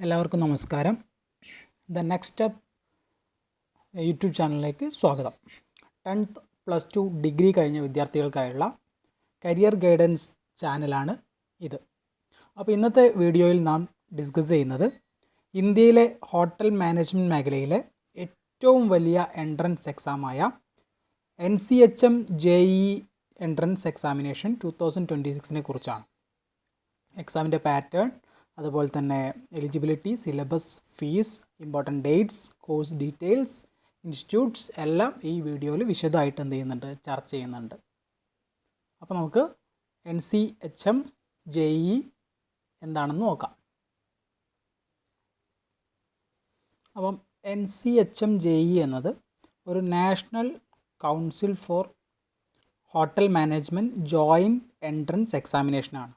എല്ലാവർക്കും നമസ്കാരം. The next step YouTube ചാനലിലേക്ക് സ്വാഗതം. 10th +2 ഡിഗ്രി കഴിഞ്ഞ വിദ്യാർത്ഥികൾക്കായുള്ള കരിയർ ഗൈഡൻസ് ചാനലാണ് ഇത്. അപ്പോൾ ഇന്നത്തെ വീഡിയോയിൽ നാം ഡിസ്കസ് ചെയ്യുന്നത് ഇന്ത്യയിലെ ഹോട്ടൽ മാനേജ്മെൻറ്റ് മേഖലയിലെ ഏറ്റവും വലിയ എൻട്രൻസ് എക്സാമായ NCHM JEE എൻട്രൻസ് എക്സാമിനേഷൻ 2026 കുറിച്ചാണ്. എക്സാമിൻ്റെ പാറ്റേൺ, അതുപോലെ തന്നെ eligibility, syllabus, fees, important dates, course details, institutes എല്ലാം ഈ വീഡിയോയിൽ വിശദമായിട്ട് ചർച്ച ചെയ്യുന്നുണ്ട്. അപ്പോൾ നമുക്ക് NCHM JEE എന്താണെന്ന് നോക്കാം. അപ്പം NCHM JEE എന്നത് ഒരു national council for hotel management joint entrance എക്സാമിനേഷനാണ്.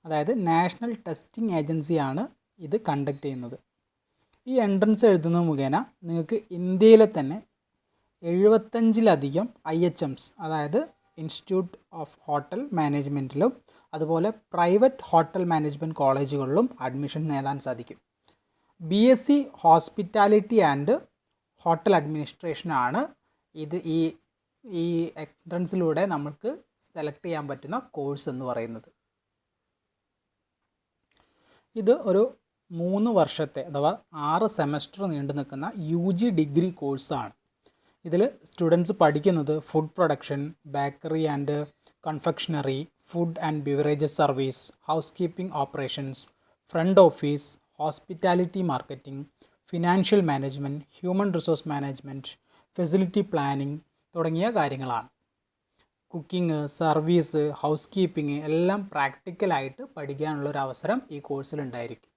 അതായത് നാഷണൽ ടെസ്റ്റിംഗ് ഏജൻസിയാണ് ഇത് കണ്ടക്ട് ചെയ്യുന്നത്. ഈ എൻട്രൻസ് എഴുതുന്നത് മുഖേന നിങ്ങൾക്ക് ഇന്ത്യയിലെ തന്നെ 75ലധികം IHMs, അതായത് ഇൻസ്റ്റിറ്റ്യൂട്ട് ഓഫ് ഹോട്ടൽ മാനേജ്മെൻറ്റിലും അതുപോലെ പ്രൈവറ്റ് ഹോട്ടൽ മാനേജ്മെൻറ്റ് കോളേജുകളിലും അഡ്മിഷൻ നേടാൻ സാധിക്കും. BSc ഹോസ്പിറ്റാലിറ്റി ആൻഡ് ഹോട്ടൽ അഡ്മിനിസ്ട്രേഷനാണ് ഇത്. ഈ എൻട്രൻസിലൂടെ നമുക്ക് സെലക്ട് ചെയ്യാൻ പറ്റുന്ന കോഴ്സ് എന്ന് പറയുന്നത്. ഇത് ഒരു 3 വർഷത്തെ അഥവാ 6 സെമസ്റ്റർ നീണ്ടു നിൽക്കുന്ന UG ഡിഗ്രി കോഴ്സാണ്. ഇതിൽ സ്റ്റുഡൻസ് പഠിക്കുന്നത് food production, bakery and confectionery, food and beverages service, housekeeping operations, front office, hospitality marketing, financial management, human resource management, facility planning തുടങ്ങിയ കാര്യങ്ങളാണ്. കുക്കിംഗ്, സർവീസ്, ഹൗസ് കീപ്പിംഗ് എല്ലാം പ്രാക്ടിക്കലായിട്ട് പഠിക്കാനുള്ളൊരു അവസരം ഈ കോഴ്സിലുണ്ടായിരിക്കും.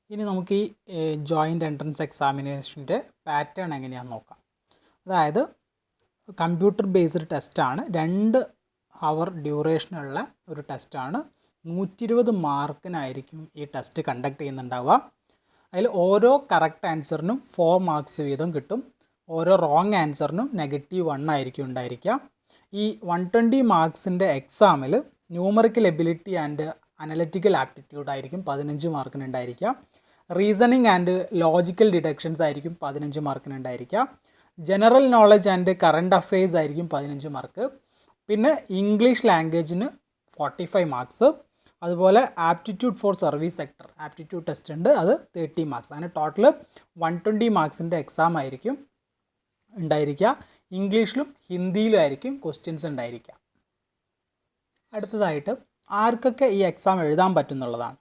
ഇനി നമുക്ക് ഈ ജോയിൻ്റ് എൻട്രൻസ് എക്സാമിനേഷൻ്റെ പാറ്റേൺ എങ്ങനെയാണെന്ന് നോക്കാം. അതായത് കമ്പ്യൂട്ടർ ബേസ്ഡ് ടെസ്റ്റാണ്. 2 അവർ ഡ്യൂറേഷനുള്ള ഒരു ടെസ്റ്റാണ്. 120 മാർക്കിനായിരിക്കും ഈ ടെസ്റ്റ് കണ്ടക്ട് ചെയ്യുന്നുണ്ടാവുക. അതിൽ ഓരോ കറക്റ്റ് ആൻസറിനും 4 മാർക്സ് വീതം കിട്ടും. ഓരോ റോങ് ആൻസറിനും -1 ആയിരിക്കും ഉണ്ടായിരിക്കുക. ഈ 120 മാർക്സിൻ്റെ എക്സാമിൽ numerical ability and analytical aptitude ആയിരിക്കും 15 മാർക്കിന് ഉണ്ടായിരിക്കുക. റീസണിങ് ആൻഡ് ലോജിക്കൽ ഡിഡക്ഷൻസ് ആയിരിക്കും 15 മാർക്കിന് ഉണ്ടായിരിക്കുക. General knowledge and current affairs ആയിരിക്കും 15 മാർക്ക്. പിന്നെ ഇംഗ്ലീഷ് ലാംഗ്വേജിന് 45 മാർക്സ്. അതുപോലെ aptitude for service sector aptitude test ഉണ്ട്, അത് 30 മാർക്സ്. അങ്ങനെ ടോട്ടൽ 120 മാർക്സിൻ്റെ എക്സാം ആയിരിക്കും ഉണ്ടായിരിക്കുക. ഇംഗ്ലീഷിലും ഹിന്ദിയിലും ആയിരിക്കും ക്വസ്റ്റ്യൻസ് ഉണ്ടായിരിക്കുക. അടുത്തതായിട്ട് ആർക്കൊക്കെ ഈ എക്സാം എഴുതാൻ പറ്റുന്നുള്ളതാണ്.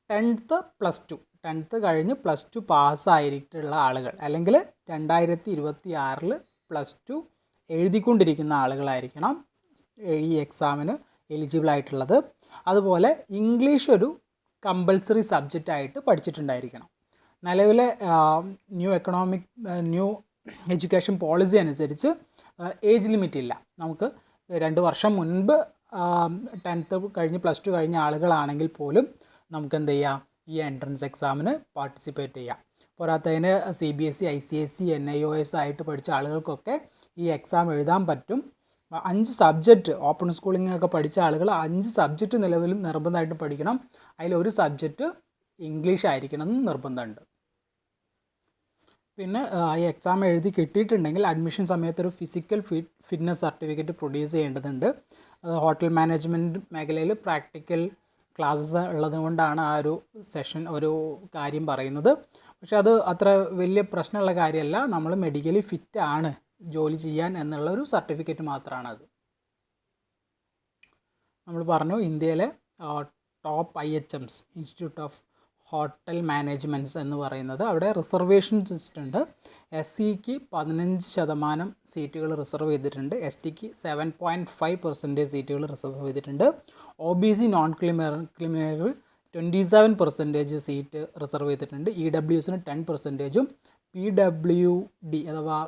10th +2 കഴിഞ്ഞ് +2 പാസ്സായിട്ടുള്ള ആളുകൾ, അല്ലെങ്കിൽ 2026 +2 എഴുതിക്കൊണ്ടിരിക്കുന്ന ആളുകളായിരിക്കണം ഈ എക്സാമിന് എലിജിബിൾ ആയിട്ടുള്ളത്. അതുപോലെ ഇംഗ്ലീഷ് ഒരു കമ്പൽസറി സബ്ജക്റ്റായിട്ട് പഠിച്ചിട്ടുണ്ടായിരിക്കണം. നിലവിലെ ന്യൂ എഡ്യൂക്കേഷൻ പോളിസി അനുസരിച്ച് ഏജ് ലിമിറ്റ് ഇല്ല. നമുക്ക് 2 വർഷം മുൻപ് 10th കഴിഞ്ഞ് +2 കഴിഞ്ഞ ആളുകളാണെങ്കിൽ പോലും നമുക്ക് എന്ത് ചെയ്യാം, ഈ എൻട്രൻസ് എക്സാമിന് പാർട്ടിസിപ്പേറ്റ് ചെയ്യാം. പോരാത്തതിന് CBSE, ICSE, NIOS ആയിട്ട് പഠിച്ച ആളുകൾക്കൊക്കെ ഈ എക്സാം എഴുതാൻ പറ്റും. 5 സബ്ജക്റ്റ് ഓപ്പൺ സ്കൂളിംഗ് ഒക്കെ പഠിച്ച ആളുകൾ 5 സബ്ജക്റ്റ് നിലവിൽ നിർബന്ധമായിട്ട് പഠിക്കണം. അതിലൊരു സബ്ജക്റ്റ് ഇംഗ്ലീഷ് ആയിരിക്കണം എന്ന് നിർബന്ധമുണ്ട്. പിന്നെ ഈ എക്സാം എഴുതി കിട്ടിയിട്ടുണ്ടെങ്കിൽ അഡ്മിഷൻ സമയത്ത് ഒരു ഫിസിക്കൽ ഫിറ്റ്നസ് സർട്ടിഫിക്കറ്റ് പ്രൊഡ്യൂസ് ചെയ്യേണ്ടതുണ്ട്. അത് ഹോട്ടൽ മാനേജ്മെൻറ്റ് മേഖലയിൽ പ്രാക്ടിക്കൽ ക്ലാസ്സസ് ഉള്ളത് കൊണ്ടാണ് ആ ഒരു കാര്യം പറയുന്നത്. പക്ഷെ അത് അത്ര വലിയ പ്രശ്നമുള്ള കാര്യമല്ല. നമ്മൾ മെഡിക്കലി ഫിറ്റ് ആണ് ജോലി ചെയ്യാൻ എന്നുള്ളൊരു സർട്ടിഫിക്കറ്റ് മാത്രമാണ് അത്. നമ്മൾ പറഞ്ഞു ഇന്ത്യയിലെ top IHMs institute of hotel management's എന്ന് പറയുന്നത്, അവിടെ റിസർവേഷൻ സിസ്റ്റം ഉണ്ട്. SCക്ക് 15% സീറ്റുകൾ റിസർവ് ചെയ്തിട്ടുണ്ട്. STക്ക് 7.5% സീറ്റുകൾ റിസർവ് ചെയ്തിട്ടുണ്ട്. OBC non criminal 27% seat reserve ചെയ്തിട്ടുണ്ട്. EWSന് 10%, PWD അഥവാ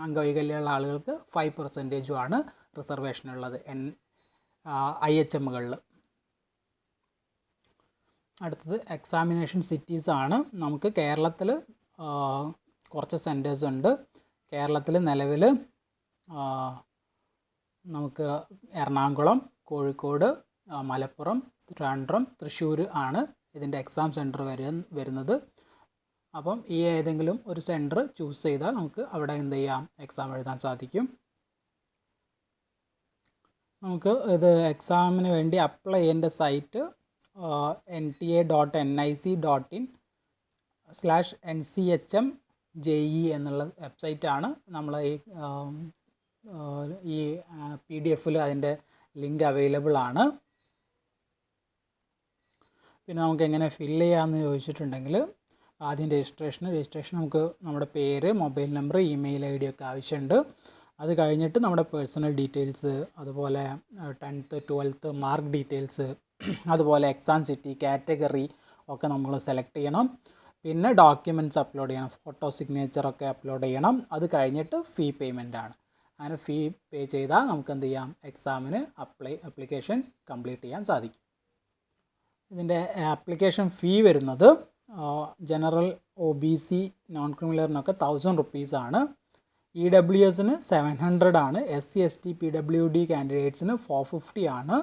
അംഗവൈകല്യമുള്ള ആളുകൾക്ക് 5%ആണ് റിസർവേഷനുള്ളത് IHMകളിൽ. അടുത്തത് എക്സാമിനേഷൻ സിറ്റീസാണ്. നമുക്ക് കേരളത്തിൽ കുറച്ച് സെൻറ്റേഴ്സ് ഉണ്ട്. കേരളത്തിൽ നിലവിൽ നമുക്ക് എറണാകുളം, കോഴിക്കോട്, മലപ്പുറം, ട്രിവാൻഡ്രം, തൃശ്ശൂർ ആണ് ഇതിൻ്റെ എക്സാം സെൻറ്റർ വരുന്നത്. അപ്പം ഈ ഏതെങ്കിലും ഒരു സെൻറ്റർ ചൂസ് ചെയ്താൽ നമുക്ക് അവിടെ എന്ത് ചെയ്യാം, എക്സാം എഴുതാൻ സാധിക്കും. നമുക്ക് ഇത് എക്സാമിന് വേണ്ടി അപ്ലൈ ചെയ്യേണ്ട സൈറ്റ് nta.nic.in/nchm.je എന്നുള്ള വെബ്സൈറ്റാണ്. നമ്മൾ ഈ PDF-ൽ അതിൻ്റെ ലിങ്ക് അവൈലബിൾ ആണ്. പിന്നെ നമുക്ക് എങ്ങനെ ഫില്ല് ചെയ്യാമെന്ന് ചോദിച്ചിട്ടുണ്ടെങ്കിൽ ആദ്യം രജിസ്ട്രേഷൻ നമുക്ക് നമ്മുടെ പേര്, മൊബൈൽ നമ്പർ, ഇമെയിൽ ID ഒക്കെ ആവശ്യമുണ്ട്. അത് കഴിഞ്ഞിട്ട് നമ്മുടെ പേഴ്സണൽ ഡീറ്റെയിൽസ്, അതുപോലെ 10th 12th മാർക്ക് ഡീറ്റെയിൽസ്, അതുപോലെ എക്സാം സിറ്റി, കാറ്റഗറി ഒക്കെ നമ്മൾ സെലക്ട് ചെയ്യണം. പിന്നെ ഡോക്യുമെൻറ്റ്സ് അപ്ലോഡ് ചെയ്യണം, ഫോട്ടോ, സിഗ്നേച്ചറൊക്കെ അപ്ലോഡ് ചെയ്യണം. അത് കഴിഞ്ഞിട്ട് ഫീ പേയ്മെൻ്റ് ആണ്. അങ്ങനെ ഫീ പേ ചെയ്താൽ നമുക്ക് എന്ത് ചെയ്യാം, എക്സാമിന് അപ്ലിക്കേഷൻ കംപ്ലീറ്റ് ചെയ്യാൻ സാധിക്കും. ഇതിൻ്റെ ആപ്ലിക്കേഷൻ ഫീ വരുന്നത് ജനറൽ, OBC, നോൺ ക്രിമിനലിനൊക്കെ 1000 rupees ആണ്. EWSന് 700 ആണ്. SC ST PWD കാൻഡിഡേറ്റ്സിന് 450 ആണ്.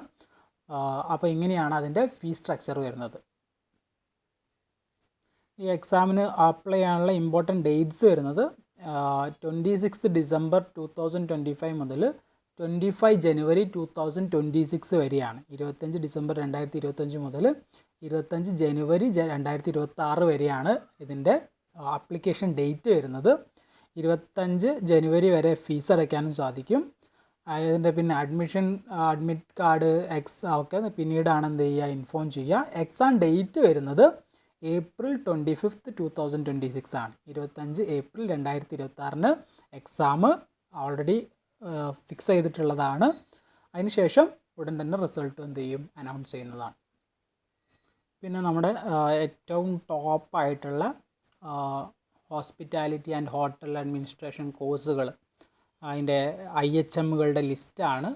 അപ്പോൾ ഇങ്ങനെയാണ് അതിൻ്റെ ഫീ സ്ട്രക്ചർ വരുന്നത്. ഈ എക്സാമിന് അപ്ലൈ ചെയ്യാനുള്ള ഇമ്പോർട്ടൻറ്റ് ഡേറ്റ്സ് വരുന്നത് 26 December 2025 മുതൽ 25 January 2026 വരെയാണ്. 25 December 2025 മുതൽ 25 January 2026 വരെയാണ് ഇതിൻ്റെ ആപ്ലിക്കേഷൻ ഡേറ്റ് വരുന്നത്. 25 January വരെ ഫീസ് അടയ്ക്കാനും സാധിക്കും. അതിൻ്റെ പിന്നെ അഡ്മിറ്റ് കാർഡ്, ഒക്കെ പിന്നീടാണ് എന്ത് ചെയ്യുക, ഇൻഫോം ചെയ്യുക. എക്സാം ഡേറ്റ് വരുന്നത് April 25th 2026 ആണ്. 25 April 2026 എക്സാം ഓൾറെഡി ഫിക്സ് ചെയ്തിട്ടുള്ളതാണ്. അതിനുശേഷം ഉടൻ തന്നെ റിസൾട്ട് എന്ത് ചെയ്യും, അനൗൺസ് ചെയ്യുന്നതാണ്. പിന്നെ നമ്മുടെ ഏറ്റവും ടോപ്പായിട്ടുള്ള ഹോസ്പിറ്റാലിറ്റി ആൻഡ് ഹോട്ടൽ അഡ്മിനിസ്ട്രേഷൻ കോഴ്സുകൾ, അതിൻ്റെ IHM-കളുടെ ലിസ്റ്റാണ്.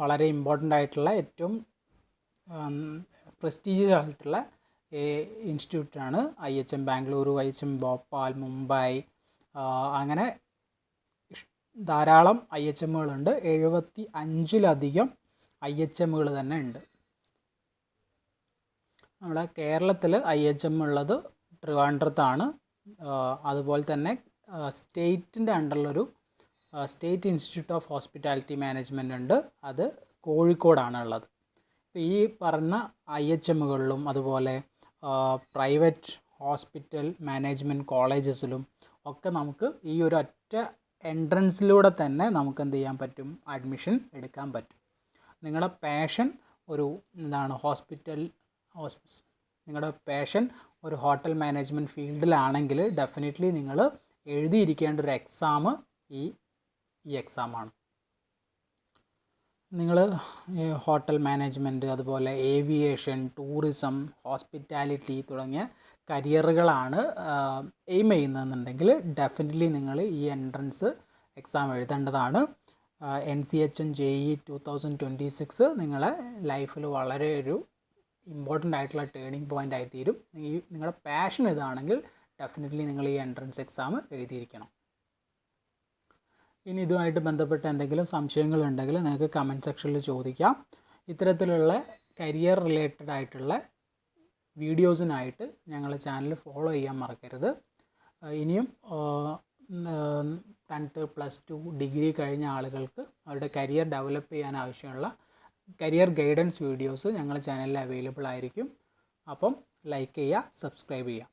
വളരെ ഇമ്പോർട്ടൻ്റ് ആയിട്ടുള്ള, ഏറ്റവും പ്രസ്റ്റീജിയസ് ആയിട്ടുള്ള ഇൻസ്റ്റിറ്റ്യൂട്ടാണ് IHM ബാംഗ്ലൂരു, IHM ഭോപ്പാൽ, മുംബൈ. അങ്ങനെ ധാരാളം IHM-കളുണ്ട്. 75ലധികം IHM-കൾ തന്നെ ഉണ്ട്. നമ്മുടെ കേരളത്തിൽ IHM ഉള്ളത് ട്രിവാൻഡ്രത്താണ്. അതുപോലെ തന്നെ സ്റ്റേറ്റിൻ്റെ അണ്ടറിലൊരു state institute of hospitality management ഉണ്ട്. അത് കോഴിക്കോടാണ് ഉള്ളത്. ഇപ്പോൾ ഈ പറഞ്ഞ IHM-കളിലും അതുപോലെ പ്രൈവറ്റ് ഹോസ്പിറ്റൽ മാനേജ്മെൻറ്റ് കോളേജസിലും ഒക്കെ നമുക്ക് ഈ ഒരു ഒറ്റ എൻട്രൻസിലൂടെ തന്നെ നമുക്ക് എന്ത് ചെയ്യാൻ പറ്റും, അഡ്മിഷൻ എടുക്കാൻ പറ്റും. നിങ്ങളുടെ പാഷൻ ഒരു നിങ്ങളുടെ പാഷൻ ഒരു ഹോട്ടൽ മാനേജ്മെൻറ്റ് ഫീൽഡിലാണെങ്കിൽ ഡെഫിനറ്റ്ലി നിങ്ങൾ എഴുതിയിരിക്കേണ്ട ഒരു എക്സാം ഈ എക്സാമാണ്. നിങ്ങൾ ഹോട്ടൽ മാനേജ്മെൻറ്റ്, അതുപോലെ ഏവിയേഷൻ, ടൂറിസം, ഹോസ്പിറ്റാലിറ്റി തുടങ്ങിയ കരിയറുകളാണ് എയിം ചെയ്യുന്നതെന്നുണ്ടെങ്കിൽ ഡെഫിനറ്റ്ലി നിങ്ങൾ ഈ എൻട്രൻസ് എക്സാം എഴുതേണ്ടതാണ്. NCHM JEE 2026 നിങ്ങളെ ലൈഫിൽ വളരെ ഒരു ഇമ്പോർട്ടൻ്റ് ആയിട്ടുള്ള ടേണിംഗ് പോയിൻ്റ് ആയിത്തീരും. നിങ്ങളുടെ പാഷൻ ഇതാണെങ്കിൽ ഡെഫിനറ്റ്ലി നിങ്ങൾ ഈ എൻട്രൻസ് എക്സാം എഴുതിയിരിക്കണം. ഇനി ഇതുമായിട്ട് ബന്ധപ്പെട്ട എന്തെങ്കിലും സംശയങ്ങളുണ്ടെങ്കിൽ നിങ്ങൾക്ക് കമൻറ്റ് സെക്ഷനിൽ ചോദിക്കാം. ഇത്തരത്തിലുള്ള കരിയർ റിലേറ്റഡ് ആയിട്ടുള്ള വീഡിയോസിനായിട്ട് ഞങ്ങളുടെ ചാനൽ ഫോളോ ചെയ്യാൻ മറക്കരുത്. ഇനിയും 10th +2 ഡിഗ്രി കഴിഞ്ഞ ആളുകൾക്ക് അവരുടെ കരിയർ ഡെവലപ്പ് ചെയ്യാൻ ആവശ്യമുള്ള കരിയർ ഗൈഡൻസ് വീഡിയോസ് ഞങ്ങളുടെ ചാനലിൽ അവൈലബിൾ ആയിരിക്കും. അപ്പം ലൈക്ക് ചെയ്യുക, സബ്സ്ക്രൈബ് ചെയ്യുക.